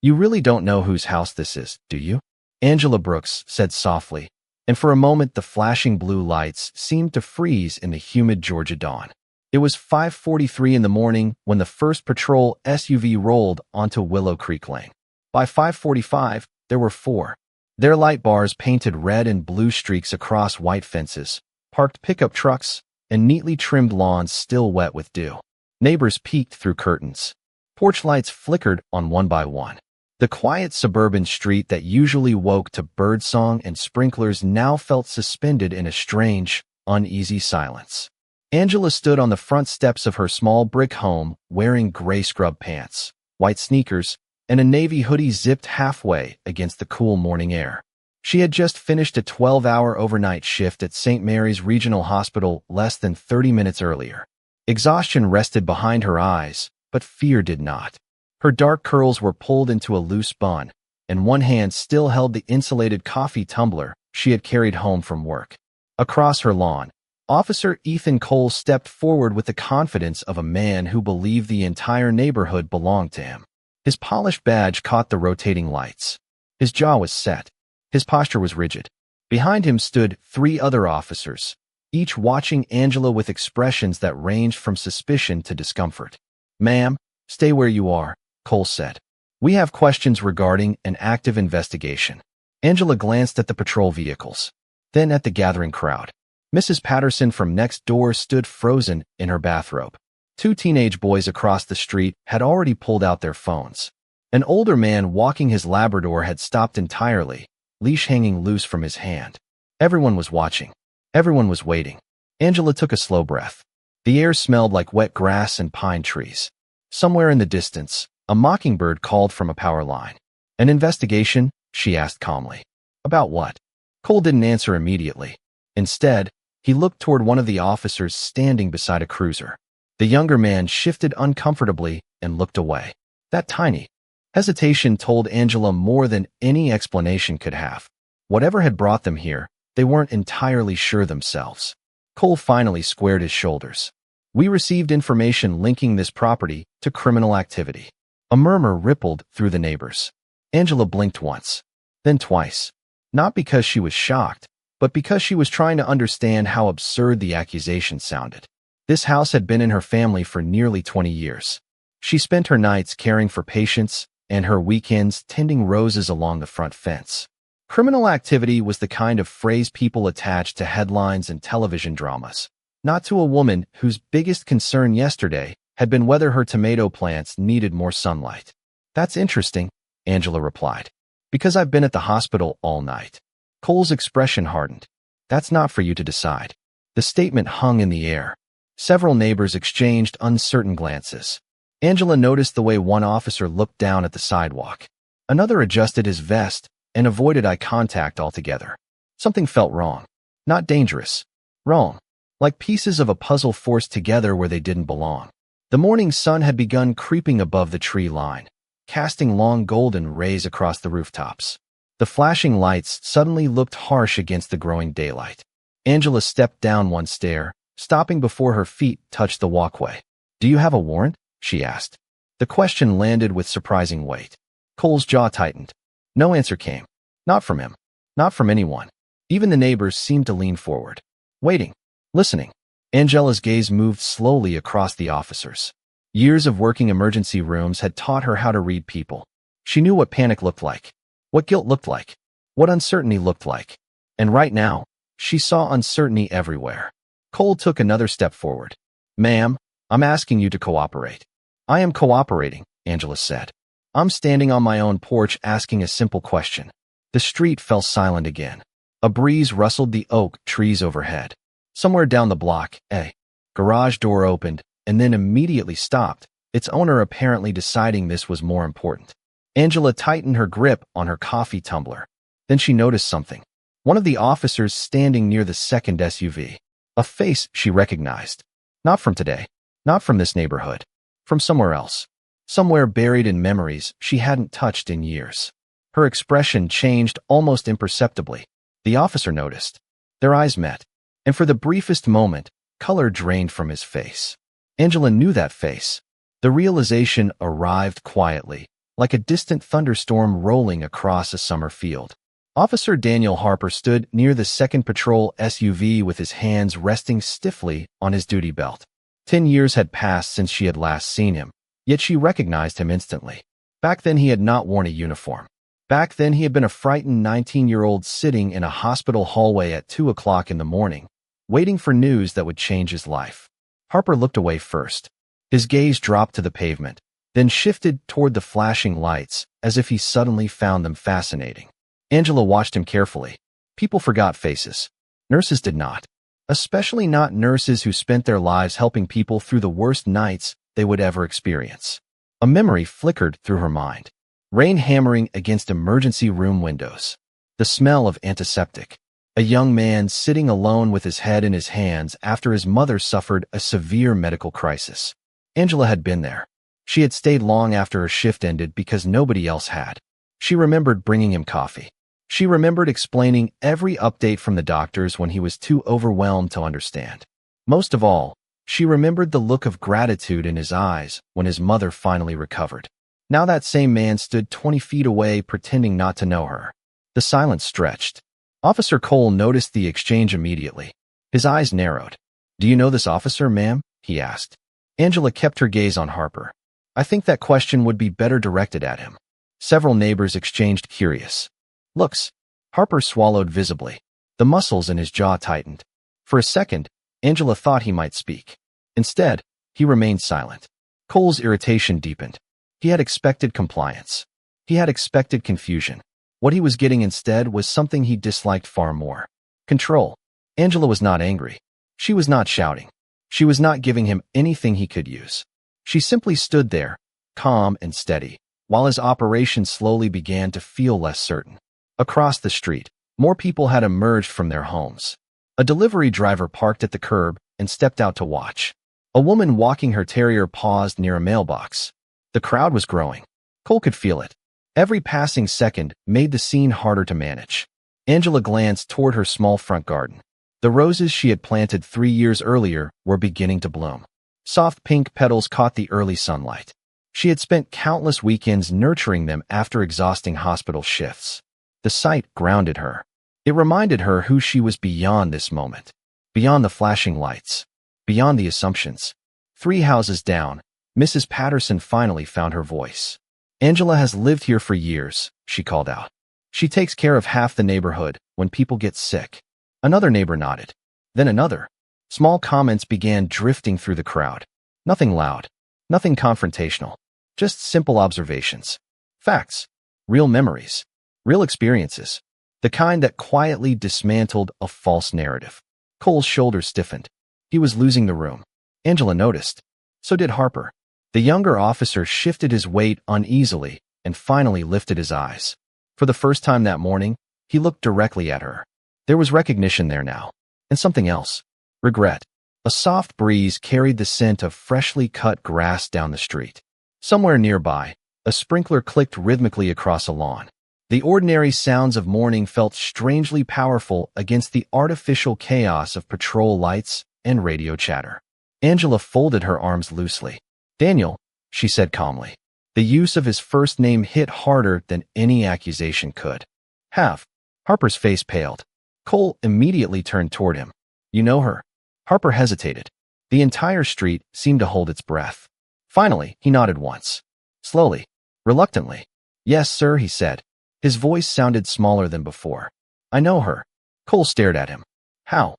You really don't know whose house this is, do you? Angela Brooks said softly, and for a moment the flashing blue lights seemed to freeze in the humid Georgia dawn. It was 5:43 in the morning when the first patrol SUV rolled onto Willow Creek Lane. By 5:45, there were four. Their light bars painted red and blue streaks across white fences, parked pickup trucks, and neatly trimmed lawns still wet with dew. Neighbors peeked through curtains. Porch lights flickered on one by one. The quiet suburban street that usually woke to birdsong and sprinklers now felt suspended in a strange, uneasy silence. Angela stood on the front steps of her small brick home wearing gray scrub pants, white sneakers, and a navy hoodie zipped halfway against the cool morning air. She had just finished a 12-hour overnight shift at St. Mary's Regional Hospital less than 30 minutes earlier. Exhaustion rested behind her eyes, but fear did not. Her dark curls were pulled into a loose bun, and one hand still held the insulated coffee tumbler she had carried home from work. Across her lawn, Officer Ethan Cole stepped forward with the confidence of a man who believed the entire neighborhood belonged to him. His polished badge caught the rotating lights. His jaw was set. His posture was rigid. Behind him stood three other officers, each watching Angela with expressions that ranged from suspicion to discomfort. "Ma'am, stay where you are," Cole said. "We have questions regarding an active investigation." Angela glanced at the patrol vehicles, then at the gathering crowd. Mrs. Patterson from next door stood frozen in her bathrobe. Two teenage boys across the street had already pulled out their phones. An older man walking his Labrador had stopped entirely, leash hanging loose from his hand. Everyone was watching. Everyone was waiting. Angela took a slow breath. The air smelled like wet grass and pine trees. Somewhere in the distance, a mockingbird called from a power line. "An investigation?" she asked calmly. "About what?" Cole didn't answer immediately. Instead, he looked toward one of the officers standing beside a cruiser. The younger man shifted uncomfortably and looked away. That tiny hesitation told Angela more than any explanation could have. Whatever had brought them here, they weren't entirely sure themselves. Cole finally squared his shoulders. "We received information linking this property to criminal activity." A murmur rippled through the neighbors. Angela blinked once, then twice. Not because she was shocked, but because she was trying to understand how absurd the accusation sounded. This house had been in her family for nearly 20 years. She spent her nights caring for patients and her weekends tending roses along the front fence. Criminal activity was the kind of phrase people attached to headlines and television dramas, not to a woman whose biggest concern yesterday had been whether her tomato plants needed more sunlight. "That's interesting," Angela replied, "because I've been at the hospital all night." Cole's expression hardened. "That's not for you to decide." The statement hung in the air. Several neighbors exchanged uncertain glances. Angela noticed the way one officer looked down at the sidewalk. Another adjusted his vest and avoided eye contact altogether. Something felt wrong. Not dangerous. Wrong. Like pieces of a puzzle forced together where they didn't belong. The morning sun had begun creeping above the tree line, casting long golden rays across the rooftops. The flashing lights suddenly looked harsh against the growing daylight. Angela stepped down one stair, stopping before her feet touched the walkway. "Do you have a warrant?" she asked. The question landed with surprising weight. Cole's jaw tightened. No answer came. Not from him. Not from anyone. Even the neighbors seemed to lean forward, waiting, listening. Angela's gaze moved slowly across the officers. Years of working emergency rooms had taught her how to read people. She knew what panic looked like, what guilt looked like, what uncertainty looked like. And right now, she saw uncertainty everywhere. Cole took another step forward. "Ma'am, I'm asking you to cooperate." "I am cooperating," Angela said. "I'm standing on my own porch asking a simple question." The street fell silent again. A breeze rustled the oak trees overhead. Somewhere down the block, a garage door opened and then immediately stopped, its owner apparently deciding this was more important. Angela tightened her grip on her coffee tumbler. Then she noticed something. One of the officers standing near the second SUV. A face she recognized. Not from today. Not from this neighborhood. From somewhere else. Somewhere buried in memories she hadn't touched in years. Her expression changed almost imperceptibly. The officer noticed. Their eyes met. And for the briefest moment, color drained from his face. Angela knew that face. The realization arrived quietly, like a distant thunderstorm rolling across a summer field. Officer Daniel Harper stood near the second patrol SUV with his hands resting stiffly on his duty belt. 10 years had passed since she had last seen him, yet she recognized him instantly. Back then he had not worn a uniform. Back then he had been a frightened 19-year-old sitting in a hospital hallway at 2 o'clock in the morning, waiting for news that would change his life. Harper looked away first. His gaze dropped to the pavement, then shifted toward the flashing lights as if he suddenly found them fascinating. Angela watched him carefully. People forgot faces. Nurses did not. Especially not nurses who spent their lives helping people through the worst nights they would ever experience. A memory flickered through her mind. Rain hammering against emergency room windows. The smell of antiseptic. A young man sitting alone with his head in his hands after his mother suffered a severe medical crisis. Angela had been there. She had stayed long after her shift ended because nobody else had. She remembered bringing him coffee. She remembered explaining every update from the doctors when he was too overwhelmed to understand. Most of all, she remembered the look of gratitude in his eyes when his mother finally recovered. Now that same man stood 20 feet away pretending not to know her. The silence stretched. Officer Cole noticed the exchange immediately. His eyes narrowed. "Do you know this officer, ma'am?" he asked. Angela kept her gaze on Harper. I think that question would be better directed at him. Several neighbors exchanged curious looks. Harper swallowed visibly. The muscles in his jaw tightened. For a second, Angela thought he might speak. Instead, he remained silent. Cole's irritation deepened. He had expected compliance. He had expected confusion. What he was getting instead was something he disliked far more. Control. Angela was not angry. She was not shouting. She was not giving him anything he could use. She simply stood there, calm and steady, while his operation slowly began to feel less certain. Across the street, more people had emerged from their homes. A delivery driver parked at the curb and stepped out to watch. A woman walking her terrier paused near a mailbox. The crowd was growing. Cole could feel it. Every passing second made the scene harder to manage. Angela glanced toward her small front garden. The roses she had planted 3 years earlier were beginning to bloom. Soft pink petals caught the early sunlight. She had spent countless weekends nurturing them after exhausting hospital shifts. The sight grounded her. It reminded her who she was beyond this moment, beyond the flashing lights, beyond the assumptions. 3 houses down, Mrs. Patterson finally found her voice. Angela has lived here for years, she called out. She takes care of half the neighborhood when people get sick. Another neighbor nodded. Then another. Small comments began drifting through the crowd. Nothing loud, nothing confrontational, just simple observations. Facts, real memories, real experiences, the kind that quietly dismantled a false narrative. Cole's shoulders stiffened. He was losing the room. Angela noticed. So did Harper. The younger officer shifted his weight uneasily and finally lifted his eyes. For the first time that morning, he looked directly at her. There was recognition there now, and something else. Regret. A soft breeze carried the scent of freshly cut grass down the street. Somewhere nearby, a sprinkler clicked rhythmically across a lawn. The ordinary sounds of morning felt strangely powerful against the artificial chaos of patrol lights and radio chatter. Angela folded her arms loosely. "Daniel," she said calmly. The use of his first name hit harder than any accusation could. "Have." Harper's face paled. Cole immediately turned toward him. "You know her?" Harper hesitated. The entire street seemed to hold its breath. Finally, he nodded once. Slowly, reluctantly. "Yes, sir," he said. His voice sounded smaller than before. "I know her." Cole stared at him. "How?"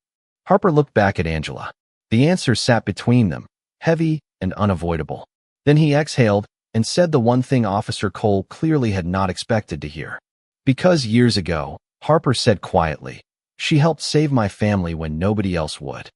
Harper looked back at Angela. The answer sat between them, heavy and unavoidable. Then he exhaled and said the one thing Officer Cole clearly had not expected to hear. "Because years ago," Harper said quietly, "she helped save my family when nobody else would."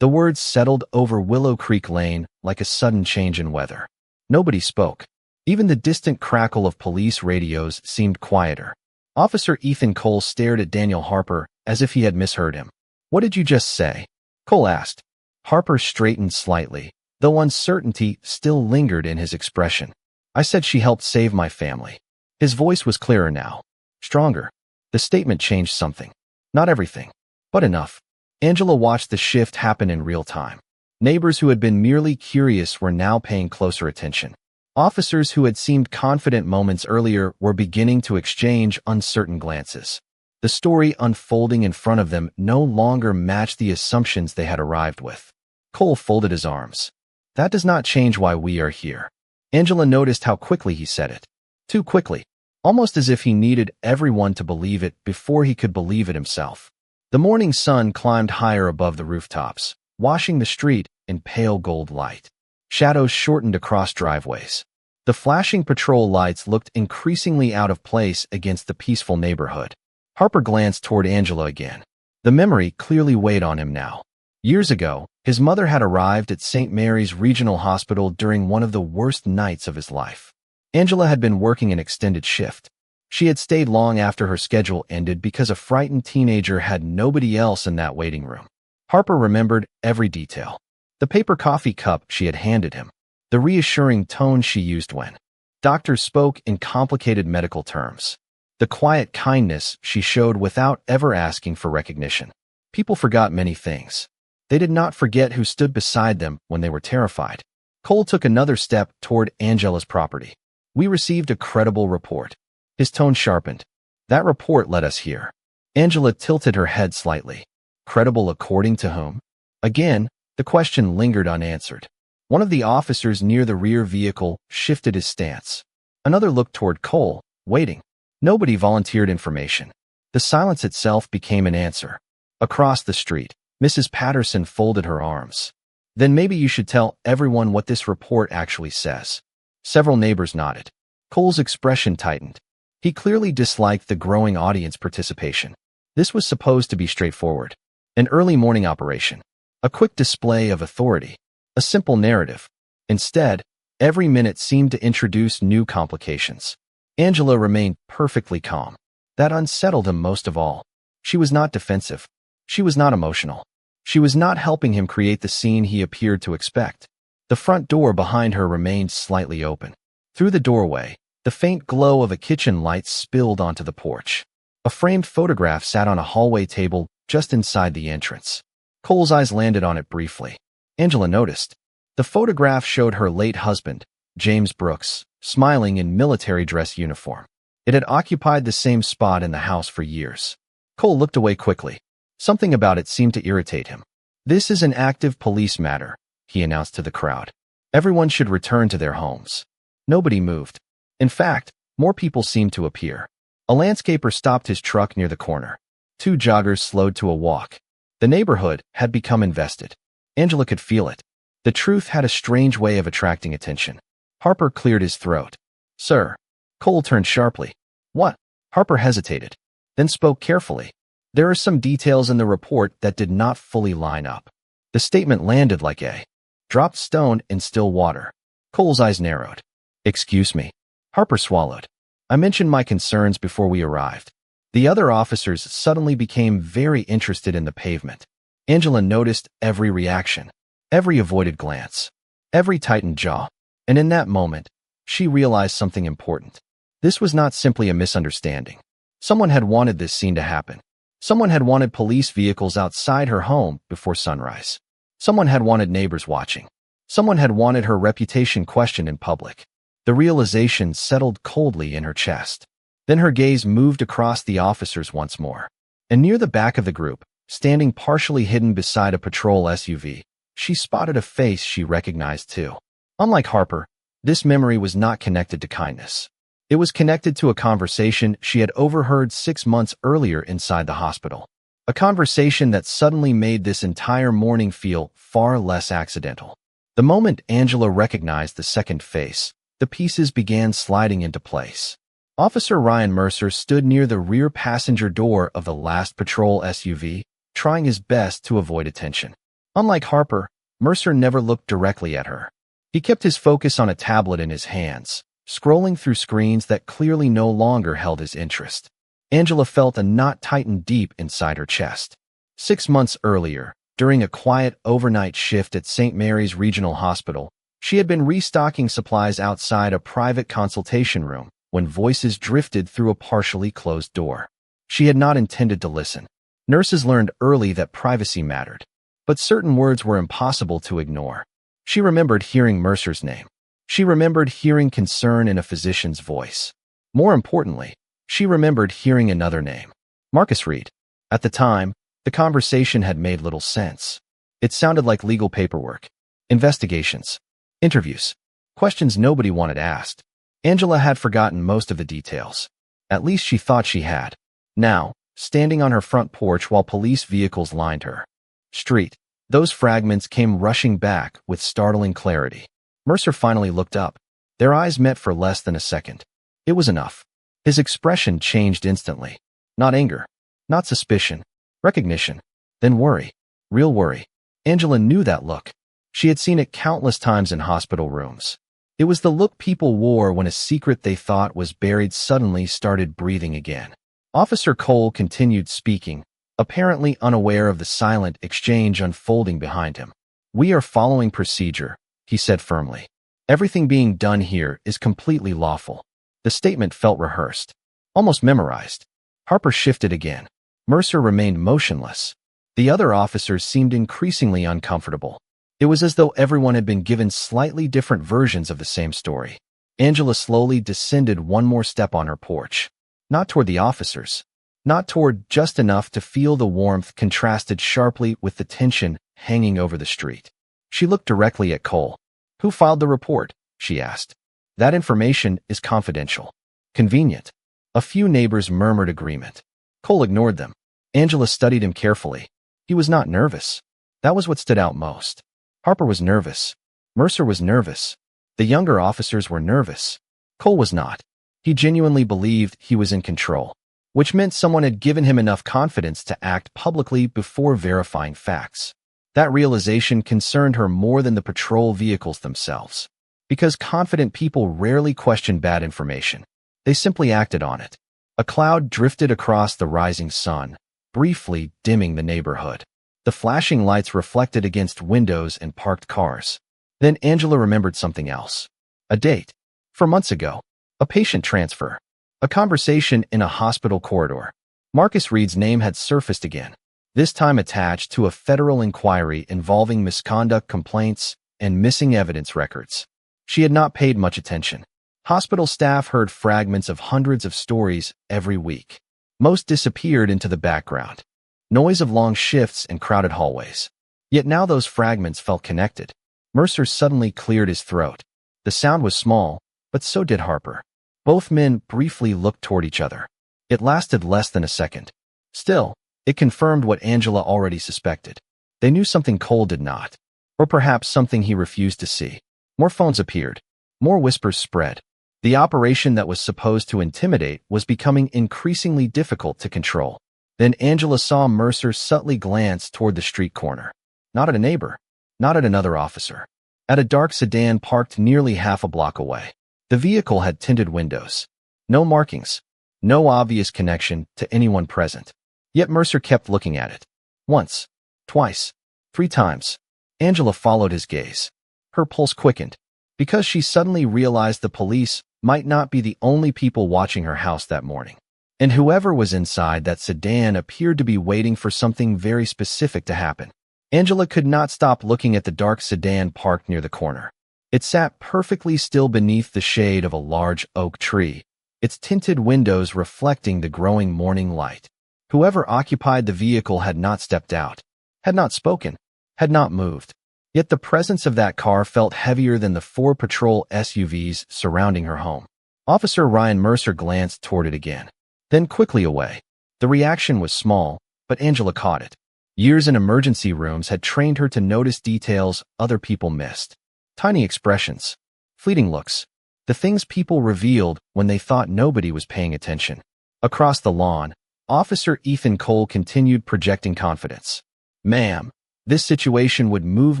The words settled over Willow Creek Lane like a sudden change in weather. Nobody spoke. Even the distant crackle of police radios seemed quieter. Officer Ethan Cole stared at Daniel Harper as if he had misheard him. "What did you just say?" Cole asked. Harper straightened slightly, though uncertainty still lingered in his expression. "I said she helped save my family." His voice was clearer now, stronger. The statement changed something. Not everything, but enough. Angela watched the shift happen in real time. Neighbors who had been merely curious were now paying closer attention. Officers who had seemed confident moments earlier were beginning to exchange uncertain glances. The story unfolding in front of them no longer matched the assumptions they had arrived with. Cole folded his arms. That does not change why we are here. Angela noticed how quickly he said it. Too quickly. Almost as if he needed everyone to believe it before he could believe it himself. The morning sun climbed higher above the rooftops, washing the street in pale gold light. Shadows shortened across driveways. The flashing patrol lights looked increasingly out of place against the peaceful neighborhood. Harper glanced toward Angela again. The memory clearly weighed on him now. Years ago, his mother had arrived at St. Mary's Regional Hospital during one of the worst nights of his life. Angela had been working an extended shift. She had stayed long after her schedule ended because a frightened teenager had nobody else in that waiting room. Harper remembered every detail. The paper coffee cup she had handed him. The reassuring tone she used when doctors spoke in complicated medical terms. The quiet kindness she showed without ever asking for recognition. People forgot many things. They did not forget who stood beside them when they were terrified. Cole took another step toward Angela's property. We received a credible report. His tone sharpened. That report led us here. Angela tilted her head slightly. Credible according to whom? Again, the question lingered unanswered. One of the officers near the rear vehicle shifted his stance. Another looked toward Cole, waiting. Nobody volunteered information. The silence itself became an answer. Across the street, Mrs. Patterson folded her arms. Then maybe you should tell everyone what this report actually says. Several neighbors nodded. Cole's expression tightened. He clearly disliked the growing audience participation. This was supposed to be straightforward. An early morning operation. A quick display of authority. A simple narrative. Instead, every minute seemed to introduce new complications. Angela remained perfectly calm. That unsettled him most of all. She was not defensive. She was not emotional. She was not helping him create the scene he appeared to expect. The front door behind her remained slightly open. Through the doorway, the faint glow of a kitchen light spilled onto the porch. A framed photograph sat on a hallway table just inside the entrance. Cole's eyes landed on it briefly. Angela noticed. The photograph showed her late husband, James Brooks, smiling in military dress uniform. It had occupied the same spot in the house for years. Cole looked away quickly. Something about it seemed to irritate him. This is an active police matter, he announced to the crowd. Everyone should return to their homes. Nobody moved. In fact, more people seemed to appear. A landscaper stopped his truck near the corner. Two joggers slowed to a walk. The neighborhood had become invested. Angela could feel it. The truth had a strange way of attracting attention. Harper cleared his throat. Sir. Cole turned sharply. What? Harper hesitated, then spoke carefully. There are some details in the report that did not fully line up. The statement landed like a dropped stone in still water. Cole's eyes narrowed. Excuse me. Harper swallowed. I mentioned my concerns before we arrived. The other officers suddenly became very interested in the pavement. Angela noticed every reaction, every avoided glance, every tightened jaw. And in that moment, she realized something important. This was not simply a misunderstanding. Someone had wanted this scene to happen. Someone had wanted police vehicles outside her home before sunrise. Someone had wanted neighbors watching. Someone had wanted her reputation questioned in public. The realization settled coldly in her chest. Then her gaze moved across the officers once more. And near the back of the group, standing partially hidden beside a patrol SUV, she spotted a face she recognized too. Unlike Harper, this memory was not connected to kindness. It was connected to a conversation she had overheard 6 months earlier inside the hospital. A conversation that suddenly made this entire morning feel far less accidental. The moment Angela recognized the second face, the pieces began sliding into place. Officer Ryan Mercer stood near the rear passenger door of the last patrol SUV, trying his best to avoid attention. Unlike Harper, Mercer never looked directly at her. He kept his focus on a tablet in his hands, scrolling through screens that clearly no longer held his interest. Angela felt a knot tighten deep inside her chest. 6 months earlier, during a quiet overnight shift at St. Mary's Regional Hospital, she had been restocking supplies outside a private consultation room when voices drifted through a partially closed door. She had not intended to listen. Nurses learned early that privacy mattered, but certain words were impossible to ignore. She remembered hearing Mercer's name. She remembered hearing concern in a physician's voice. More importantly, she remembered hearing another name, Marcus Reed. At the time, the conversation had made little sense. It sounded like legal paperwork, investigations, interviews, questions nobody wanted asked. Angela had forgotten most of the details. At least she thought she had. Now, standing on her front porch while police vehicles lined her street, those fragments came rushing back with startling clarity. Mercer finally looked up. Their eyes met for less than a second. It was enough. His expression changed instantly. Not anger, not suspicion, recognition, then worry, real worry. Angela knew that look. She had seen it countless times in hospital rooms. It was the look people wore when a secret they thought was buried suddenly started breathing again. Officer Cole continued speaking, apparently unaware of the silent exchange unfolding behind him. "We are following procedure," he said firmly. "Everything being done here is completely lawful." The statement felt rehearsed, almost memorized. Harper shifted again. Mercer remained motionless. The other officers seemed increasingly uncomfortable. It was as though everyone had been given slightly different versions of the same story. Angela slowly descended one more step on her porch. Not toward the officers. Not toward just enough to feel the warmth contrasted sharply with the tension hanging over the street. She looked directly at Cole. "Who filed the report?" she asked. "That information is confidential." Convenient. A few neighbors murmured agreement. Cole ignored them. Angela studied him carefully. He was not nervous. That was what stood out most. Harper was nervous. Mercer was nervous. The younger officers were nervous. Cole was not. He genuinely believed he was in control, which meant someone had given him enough confidence to act publicly before verifying facts. That realization concerned her more than the patrol vehicles themselves. Because confident people rarely question bad information. They simply acted on it. A cloud drifted across the rising sun, briefly dimming the neighborhood. The flashing lights reflected against windows and parked cars. Then Angela remembered something else. A date. For months ago. A patient transfer. A conversation in a hospital corridor. Marcus Reed's name had surfaced again, this time attached to a federal inquiry involving misconduct complaints and missing evidence records. She had not paid much attention. Hospital staff heard fragments of hundreds of stories every week. Most disappeared into the background. Noise of long shifts and crowded hallways. Yet now those fragments felt connected. Mercer suddenly cleared his throat. The sound was small, but so did Harper. Both men briefly looked toward each other. It lasted less than a second. Still, it confirmed what Angela already suspected. They knew something Cole did not. Or perhaps something he refused to see. More phones appeared. More whispers spread. The operation that was supposed to intimidate was becoming increasingly difficult to control. Then Angela saw Mercer subtly glance toward the street corner. Not at a neighbor. Not at another officer. At a dark sedan parked nearly half a block away. The vehicle had tinted windows. No markings. No obvious connection to anyone present. Yet Mercer kept looking at it. Once. Twice. 3 times. Angela followed his gaze. Her pulse quickened. Because she suddenly realized the police might not be the only people watching her house that morning. And whoever was inside that sedan appeared to be waiting for something very specific to happen. Angela could not stop looking at the dark sedan parked near the corner. It sat perfectly still beneath the shade of a large oak tree, its tinted windows reflecting the growing morning light. Whoever occupied the vehicle had not stepped out, had not spoken, had not moved. Yet the presence of that car felt heavier than the 4 patrol SUVs surrounding her home. Officer Ryan Mercer glanced toward it again, then quickly away. The reaction was small, but Angela caught it. Years in emergency rooms had trained her to notice details other people missed. Tiny expressions, fleeting looks, the things people revealed when they thought nobody was paying attention. Across the lawn, Officer Ethan Cole continued projecting confidence. "Ma'am, this situation would move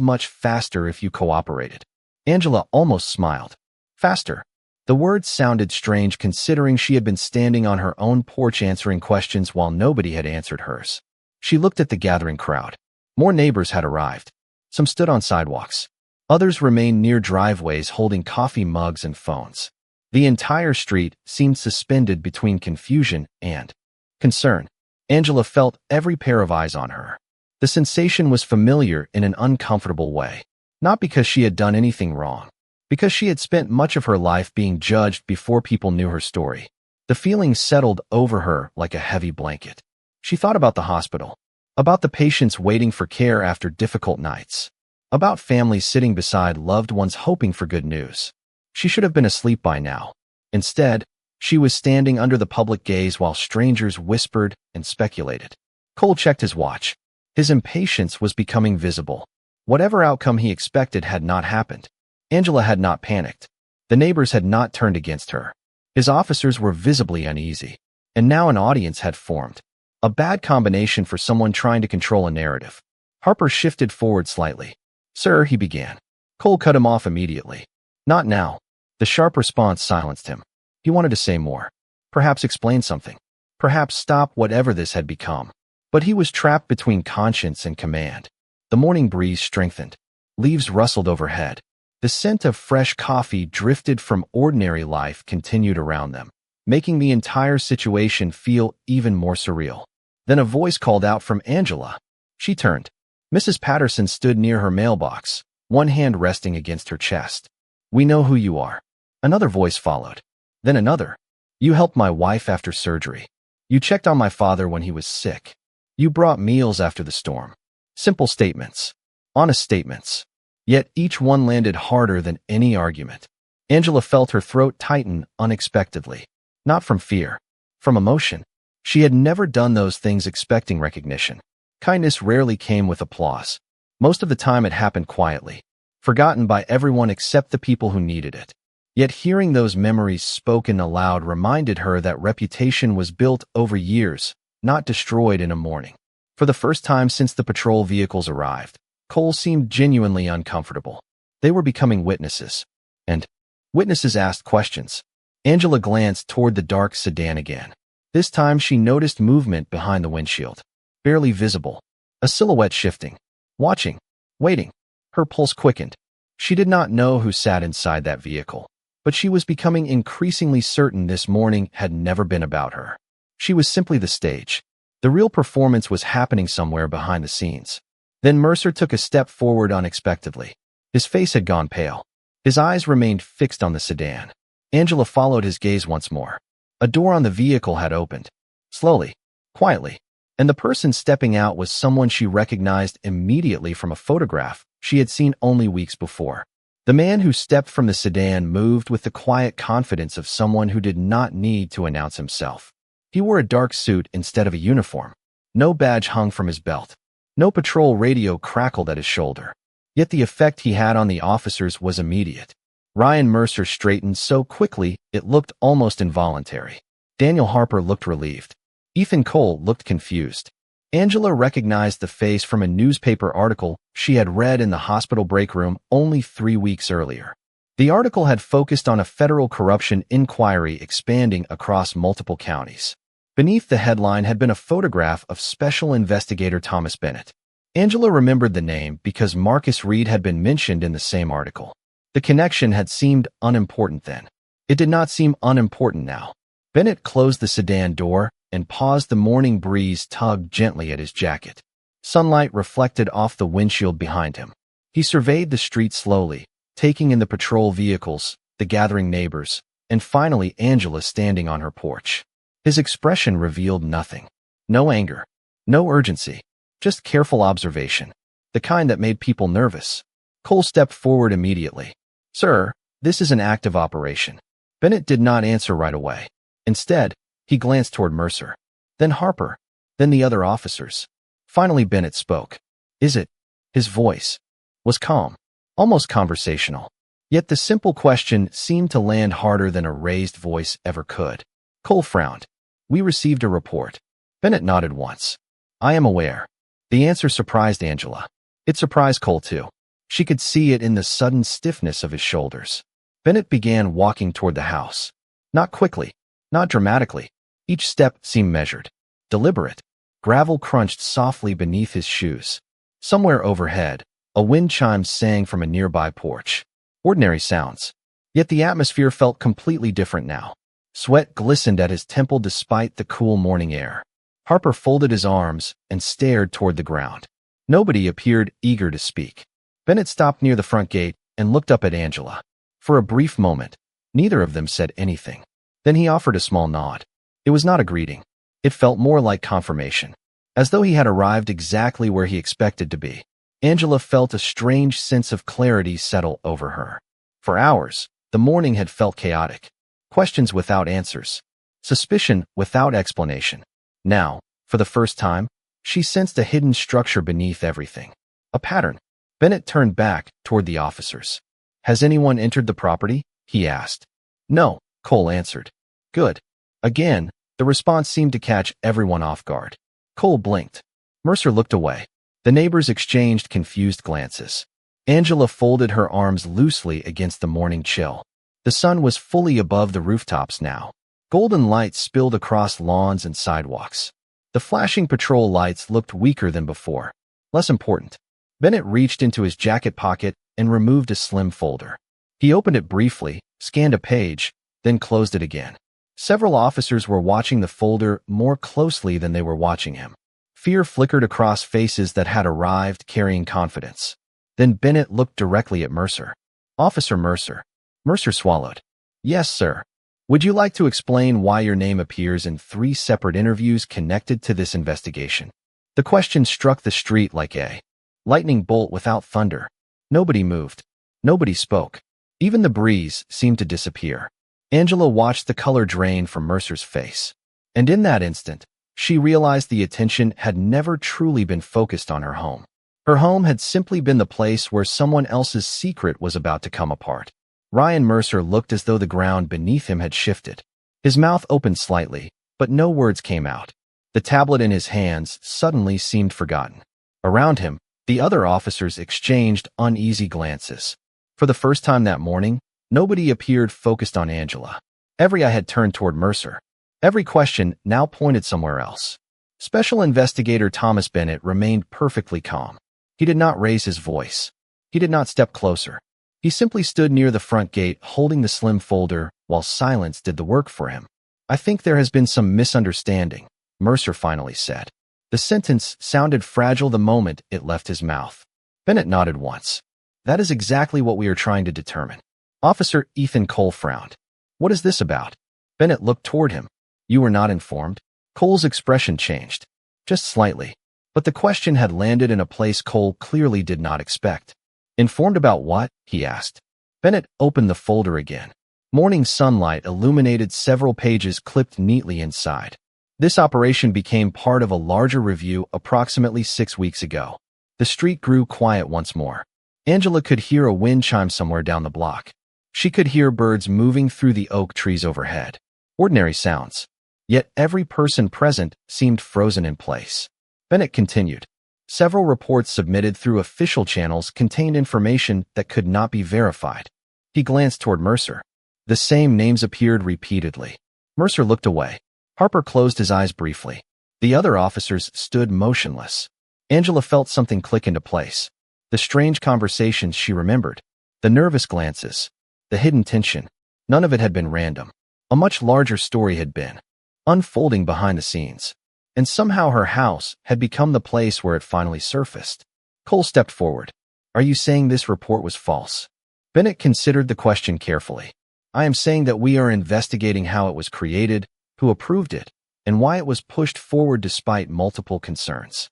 much faster if you cooperated." Angela almost smiled. Faster. The words sounded strange considering she had been standing on her own porch answering questions while nobody had answered hers. She looked at the gathering crowd. More neighbors had arrived. Some stood on sidewalks. Others remained near driveways holding coffee mugs and phones. The entire street seemed suspended between confusion and concern. Angela felt every pair of eyes on her. The sensation was familiar in an uncomfortable way. Not because she had done anything wrong, because she had spent much of her life being judged before people knew her story. The feeling settled over her like a heavy blanket. She thought about the hospital, about the patients waiting for care after difficult nights, about families sitting beside loved ones hoping for good news. She should have been asleep by now. Instead, she was standing under the public gaze while strangers whispered and speculated. Cole checked his watch. His impatience was becoming visible. Whatever outcome he expected had not happened. Angela had not panicked. The neighbors had not turned against her. His officers were visibly uneasy. And now an audience had formed. A bad combination for someone trying to control a narrative. Harper shifted forward slightly. "Sir," he began. Cole cut him off immediately. "Not now." The sharp response silenced him. He wanted to say more. Perhaps explain something. Perhaps stop whatever this had become. But he was trapped between conscience and command. The morning breeze strengthened. Leaves rustled overhead. The scent of fresh coffee drifted from ordinary life continued around them, making the entire situation feel even more surreal. Then a voice called out from Angela. She turned. Mrs. Patterson stood near her mailbox, one hand resting against her chest. "We know who you are." Another voice followed. Then another. "You helped my wife after surgery. You checked on my father when he was sick. You brought meals after the storm." Simple statements. Honest statements. Yet each one landed harder than any argument. Angela felt her throat tighten unexpectedly. Not from fear. From emotion. She had never done those things expecting recognition. Kindness rarely came with applause. Most of the time it happened quietly, forgotten by everyone except the people who needed it. Yet hearing those memories spoken aloud reminded her that reputation was built over years, not destroyed in a morning. For the first time since the patrol vehicles arrived, Cole seemed genuinely uncomfortable. They were becoming witnesses. And witnesses asked questions. Angela glanced toward the dark sedan again. This time she noticed movement behind the windshield. Barely visible. A silhouette shifting. Watching. Waiting. Her pulse quickened. She did not know who sat inside that vehicle, but she was becoming increasingly certain this morning had never been about her. She was simply the stage. The real performance was happening somewhere behind the scenes. Then Mercer took a step forward unexpectedly. His face had gone pale. His eyes remained fixed on the sedan. Angela followed his gaze once more. A door on the vehicle had opened. Slowly. Quietly. And the person stepping out was someone she recognized immediately from a photograph she had seen only weeks before. The man who stepped from the sedan moved with the quiet confidence of someone who did not need to announce himself. He wore a dark suit instead of a uniform. No badge hung from his belt. No patrol radio crackled at his shoulder. Yet the effect he had on the officers was immediate. Ryan Mercer straightened so quickly it looked almost involuntary. Daniel Harper looked relieved. Ethan Cole looked confused. Angela recognized the face from a newspaper article she had read in the hospital break room only 3 weeks earlier. The article had focused on a federal corruption inquiry expanding across multiple counties. Beneath the headline had been a photograph of Special Investigator Thomas Bennett. Angela remembered the name because Marcus Reed had been mentioned in the same article. The connection had seemed unimportant then. It did not seem unimportant now. Bennett closed the sedan door and paused. The morning breeze tugged gently at his jacket. Sunlight reflected off the windshield behind him. He surveyed the street slowly, taking in the patrol vehicles, the gathering neighbors, and finally Angela standing on her porch. His expression revealed nothing. No anger. No urgency. Just careful observation. The kind that made people nervous. Cole stepped forward immediately. "Sir, this is an active operation." Bennett did not answer right away. Instead, he glanced toward Mercer. Then Harper. Then the other officers. Finally Bennett spoke. "Is it?" His voice was calm. Almost conversational. Yet the simple question seemed to land harder than a raised voice ever could. Cole frowned. "We received a report." Bennett nodded once. "I am aware." The answer surprised Angela. It surprised Cole too. She could see it in the sudden stiffness of his shoulders. Bennett began walking toward the house. Not quickly. Not dramatically. Each step seemed measured. Deliberate. Gravel crunched softly beneath his shoes. Somewhere overhead, a wind chime sang from a nearby porch. Ordinary sounds. Yet the atmosphere felt completely different now. Sweat glistened at his temple despite the cool morning air. Harper folded his arms and stared toward the ground. Nobody appeared eager to speak. Bennett stopped near the front gate and looked up at Angela. For a brief moment, neither of them said anything. Then he offered a small nod. It was not a greeting. It felt more like confirmation, as though he had arrived exactly where he expected to be. Angela felt a strange sense of clarity settle over her. For hours, the morning had felt chaotic. Questions without answers. Suspicion without explanation. Now, for the first time, she sensed a hidden structure beneath everything. A pattern. Bennett turned back toward the officers. "Has anyone entered the property?" he asked. "No," Cole answered. "Good." Again, the response seemed to catch everyone off guard. Cole blinked. Mercer looked away. The neighbors exchanged confused glances. Angela folded her arms loosely against the morning chill. The sun was fully above the rooftops now. Golden light spilled across lawns and sidewalks. The flashing patrol lights looked weaker than before. Less important. Bennett reached into his jacket pocket and removed a slim folder. He opened it briefly, scanned a page, then closed it again. Several officers were watching the folder more closely than they were watching him. Fear flickered across faces that had arrived carrying confidence. Then Bennett looked directly at Mercer. "Officer Mercer." Mercer swallowed. "Yes, sir. Would you like to explain why your name appears in 3 separate interviews connected to this investigation?" The question struck the street like a lightning bolt without thunder. Nobody moved. Nobody spoke. Even the breeze seemed to disappear. Angela watched the color drain from Mercer's face. And in that instant, she realized the attention had never truly been focused on her home. Her home had simply been the place where someone else's secret was about to come apart. Ryan Mercer looked as though the ground beneath him had shifted. His mouth opened slightly, but no words came out. The tablet in his hands suddenly seemed forgotten. Around him, the other officers exchanged uneasy glances. For the first time that morning, nobody appeared focused on Angela. Every eye had turned toward Mercer. Every question now pointed somewhere else. Special Investigator Thomas Bennett remained perfectly calm. He did not raise his voice. He did not step closer. He simply stood near the front gate holding the slim folder while silence did the work for him. "I think there has been some misunderstanding," Mercer finally said. The sentence sounded fragile the moment it left his mouth. Bennett nodded once. "That is exactly what we are trying to determine." Officer Ethan Cole frowned. "What is this about?" Bennett looked toward him. "You were not informed?" Cole's expression changed. Just slightly. But the question had landed in a place Cole clearly did not expect. "Informed about what?" he asked. Bennett opened the folder again. Morning sunlight illuminated several pages clipped neatly inside. This operation became part of a larger review approximately 6 weeks ago. The street grew quiet once more. Angela could hear a wind chime somewhere down the block. She could hear birds moving through the oak trees overhead. Ordinary sounds. Yet every person present seemed frozen in place. Bennett continued. Several reports submitted through official channels contained information that could not be verified. He glanced toward Mercer. The same names appeared repeatedly. Mercer looked away. Harper closed his eyes briefly. The other officers stood motionless. Angela felt something click into place. The strange conversations she remembered. The nervous glances. The hidden tension. None of it had been random. A much larger story had been unfolding behind the scenes. And somehow her house had become the place where it finally surfaced. Cole stepped forward. "Are you saying this report was false?" Bennett considered the question carefully. "I am saying that we are investigating how it was created, who approved it, and why it was pushed forward despite multiple concerns."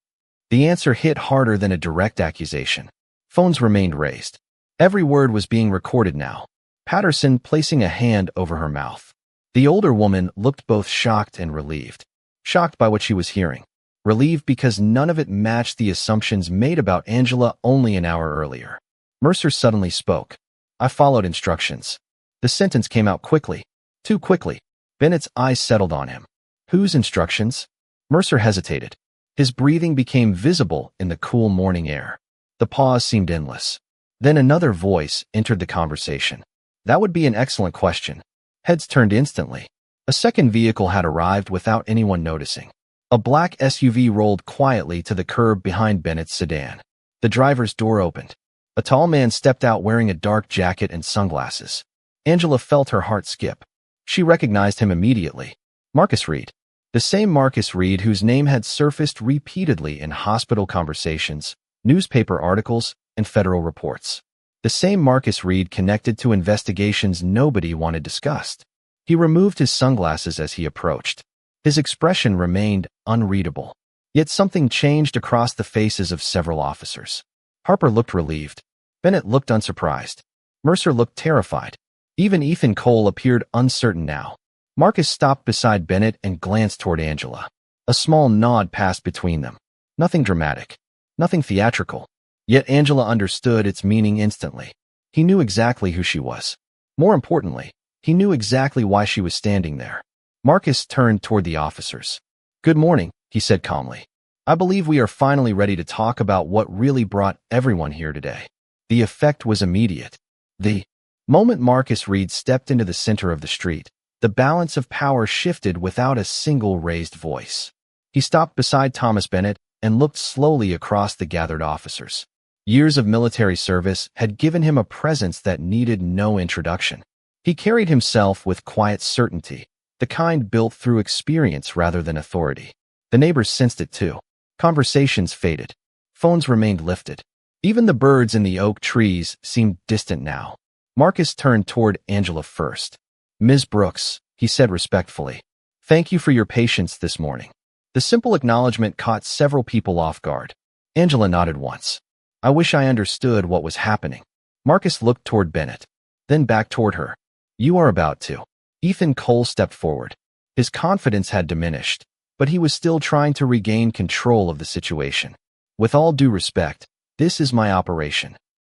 The answer hit harder than a direct accusation. Phones remained raised. Every word was being recorded now. Patterson placing a hand over her mouth. The older woman looked both shocked and relieved. Shocked by what she was hearing. Relieved because none of it matched the assumptions made about Angela only an hour earlier. Mercer suddenly spoke. "I followed instructions." The sentence came out quickly. Too quickly. Bennett's eyes settled on him. "Whose instructions?" Mercer hesitated. His breathing became visible in the cool morning air. The pause seemed endless. Then another voice entered the conversation. "That would be an excellent question." Heads turned instantly. A second vehicle had arrived without anyone noticing. A black SUV rolled quietly to the curb behind Bennett's sedan. The driver's door opened. A tall man stepped out wearing a dark jacket and sunglasses. Angela felt her heart skip. She recognized him immediately. Marcus Reed. The same Marcus Reed whose name had surfaced repeatedly in hospital conversations, newspaper articles, and federal reports. The same Marcus Reed connected to investigations nobody wanted discussed. He removed his sunglasses as he approached. His expression remained unreadable. Yet something changed across the faces of several officers. Harper looked relieved. Bennett looked unsurprised. Mercer looked terrified. Even Ethan Cole appeared uncertain now. Marcus stopped beside Bennett and glanced toward Angela. A small nod passed between them. Nothing dramatic. Nothing theatrical. Yet Angela understood its meaning instantly. He knew exactly who she was. More importantly, he knew exactly why she was standing there. Marcus turned toward the officers. "Good morning," he said calmly. "I believe we are finally ready to talk about what really brought everyone here today." The effect was immediate. The moment Marcus Reed stepped into the center of the street, the balance of power shifted without a single raised voice. He stopped beside Thomas Bennett and looked slowly across the gathered officers. Years of military service had given him a presence that needed no introduction. He carried himself with quiet certainty, the kind built through experience rather than authority. The neighbors sensed it too. Conversations faded. Phones remained lifted. Even the birds in the oak trees seemed distant now. Marcus turned toward Angela first. "Ms. Brooks," he said respectfully, "thank you for your patience this morning." The simple acknowledgement caught several people off guard. Angela nodded once. "I wish I understood what was happening." Marcus looked toward Bennett, then back toward her. "You are about to." Ethan Cole stepped forward. His confidence had diminished, but he was still trying to regain control of the situation. "With all due respect, this is my operation."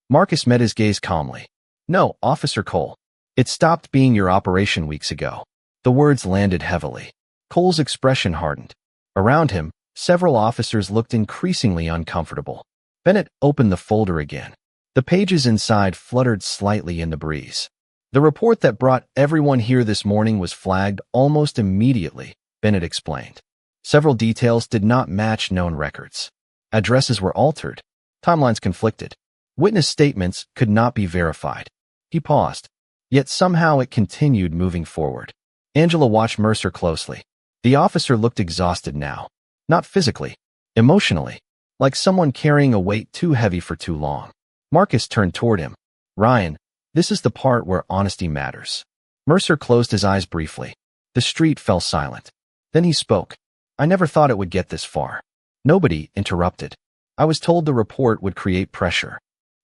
Marcus met his gaze calmly. "No, Officer Cole. It stopped being your operation weeks ago." The words landed heavily. Cole's expression hardened. Around him, several officers looked increasingly uncomfortable. Bennett opened the folder again. The pages inside fluttered slightly in the breeze. "The report that brought everyone here this morning was flagged almost immediately," Bennett explained. Several details did not match known records. Addresses were altered. Timelines conflicted. Witness statements could not be verified. He paused. Yet somehow it continued moving forward. Angela watched Mercer closely. The officer looked exhausted now. Not physically, emotionally, like someone carrying a weight too heavy for too long. Marcus turned toward him. "Ryan, this is the part where honesty matters." Mercer closed his eyes briefly. The street fell silent. Then he spoke. "I never thought it would get this far." Nobody interrupted. "I was told the report would create pressure."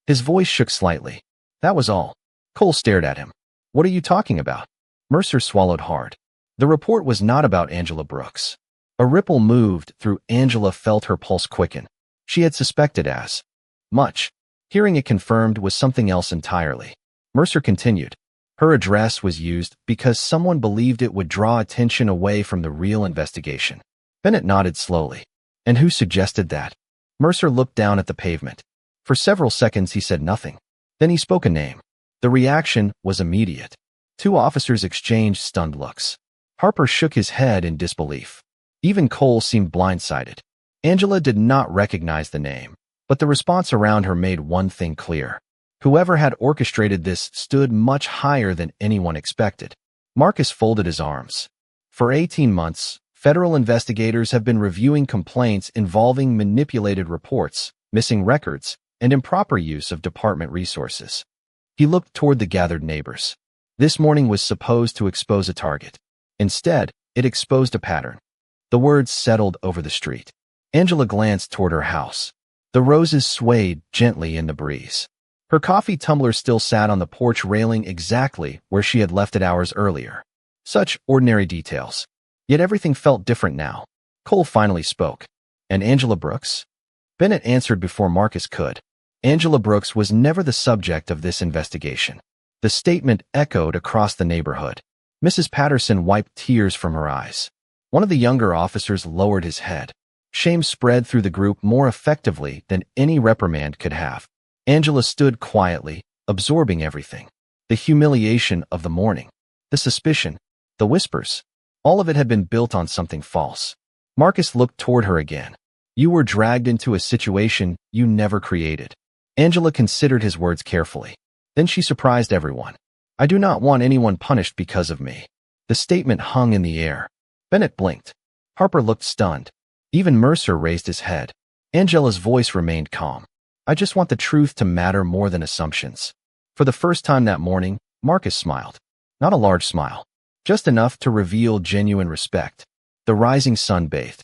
His voice shook slightly. That was all. Cole stared at him. "What are you talking about?" Mercer swallowed hard. The report was not about Angela Brooks. A ripple moved through. Angela felt her pulse quicken. She had suspected as much. Hearing it confirmed was something else entirely. Mercer continued. "Her address was used because someone believed it would draw attention away from the real investigation." Bennett nodded slowly. "And who suggested that?" Mercer looked down at the pavement. For several seconds he said nothing. Then he spoke a name. The reaction was immediate. Two officers exchanged stunned looks. Harper shook his head in disbelief. Even Cole seemed blindsided. Angela did not recognize the name, but the response around her made one thing clear. Whoever had orchestrated this stood much higher than anyone expected. Marcus folded his arms. For 18 months, federal investigators have been reviewing complaints involving manipulated reports, missing records, and improper use of department resources. He looked toward the gathered neighbors. This morning was supposed to expose a target. Instead, it exposed a pattern. The words settled over the street. Angela glanced toward her house. The roses swayed gently in the breeze. Her coffee tumbler still sat on the porch railing exactly where she had left it hours earlier. Such ordinary details. Yet everything felt different now. Cole finally spoke. "And Angela Brooks?" Bennett answered before Marcus could. Angela Brooks was never the subject of this investigation. The statement echoed across the neighborhood. Mrs. Patterson wiped tears from her eyes. One of the younger officers lowered his head. Shame spread through the group more effectively than any reprimand could have. Angela stood quietly, absorbing everything. The humiliation of the morning, the suspicion, the whispers, all of it had been built on something false. Marcus looked toward her again. "You were dragged into a situation you never created." Angela considered his words carefully. Then she surprised everyone. "I do not want anyone punished because of me." The statement hung in the air. Bennett blinked. Harper looked stunned. Even Mercer raised his head. Angela's voice remained calm. I just want the truth to matter more than assumptions. For the first time that morning, Marcus smiled. Not a large smile, just enough to reveal genuine respect. The rising sun bathed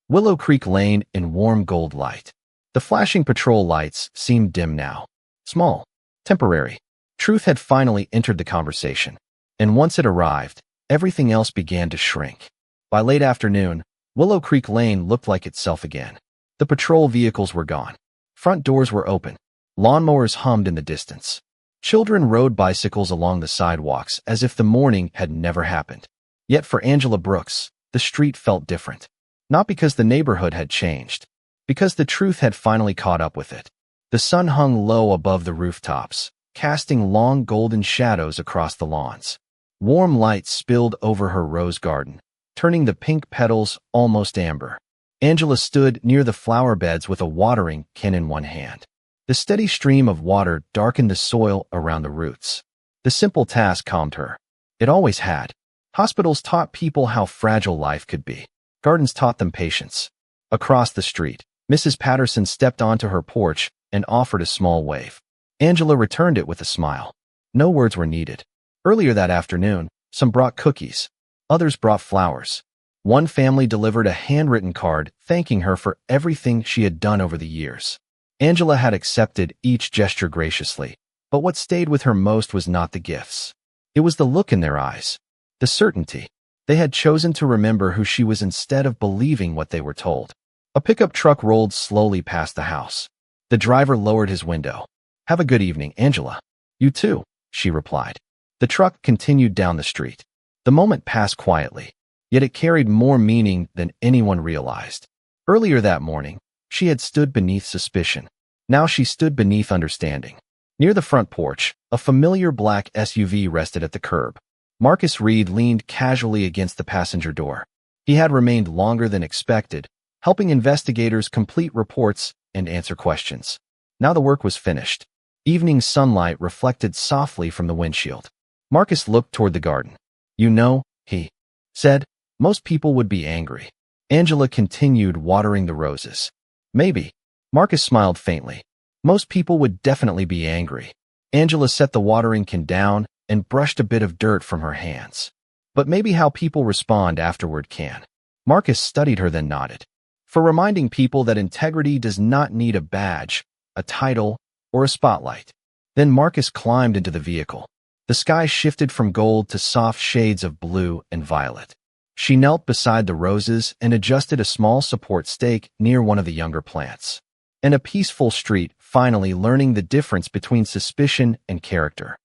Willow Creek Lane in warm gold light. The flashing patrol lights seemed dim now. Small. Temporary. Truth had finally entered the conversation. And once it arrived, everything else began to shrink. By late afternoon, Willow Creek Lane looked like itself again. The patrol vehicles were gone. Front doors were open. Lawnmowers hummed in the distance. Children rode bicycles along the sidewalks as if the morning had never happened. Yet for Angela Brooks, the street felt different. Not because the neighborhood had changed, because the truth had finally caught up with it. The sun hung low above the rooftops, casting long golden shadows across the lawns. Warm light spilled over her rose garden, turning the pink petals almost amber. Angela stood near the flower beds with a watering can in one hand. The steady stream of water darkened the soil around the roots. The simple task calmed her. It always had. Hospitals taught people how fragile life could be. Gardens taught them patience. Across the street, Mrs. Patterson stepped onto her porch and offered a small wave. Angela returned it with a smile. No words were needed. Earlier that afternoon, some brought cookies. Others brought flowers. One family delivered a handwritten card thanking her for everything she had done over the years. Angela had accepted each gesture graciously, but what stayed with her most was not the gifts. It was the look in their eyes, the certainty. They had chosen to remember who she was instead of believing what they were told. A pickup truck rolled slowly past the house. The driver lowered his window. "Have a good evening, Angela." "You too," she replied. The truck continued down the street. The moment passed quietly, yet it carried more meaning than anyone realized. Earlier that morning, she had stood beneath suspicion. Now she stood beneath understanding. Near the front porch, a familiar black SUV rested at the curb. Marcus Reed leaned casually against the passenger door. He had remained longer than expected, helping investigators complete reports and answer questions. Now the work was finished. Evening sunlight reflected softly from the windshield. Marcus looked toward the garden. "You know," he said, "most people would be angry." Angela continued watering the roses. "Maybe." Marcus smiled faintly. "Most people would definitely be angry." Angela set the watering can down and brushed a bit of dirt from her hands. "But maybe how people respond afterward can." Marcus studied her, then nodded. "For reminding people that integrity does not need a badge, a title, or a spotlight." Then Marcus climbed into the vehicle. The sky shifted from gold to soft shades of blue and violet. She knelt beside the roses and adjusted a small support stake near one of the younger plants. And a peaceful street, finally learning the difference between suspicion and character.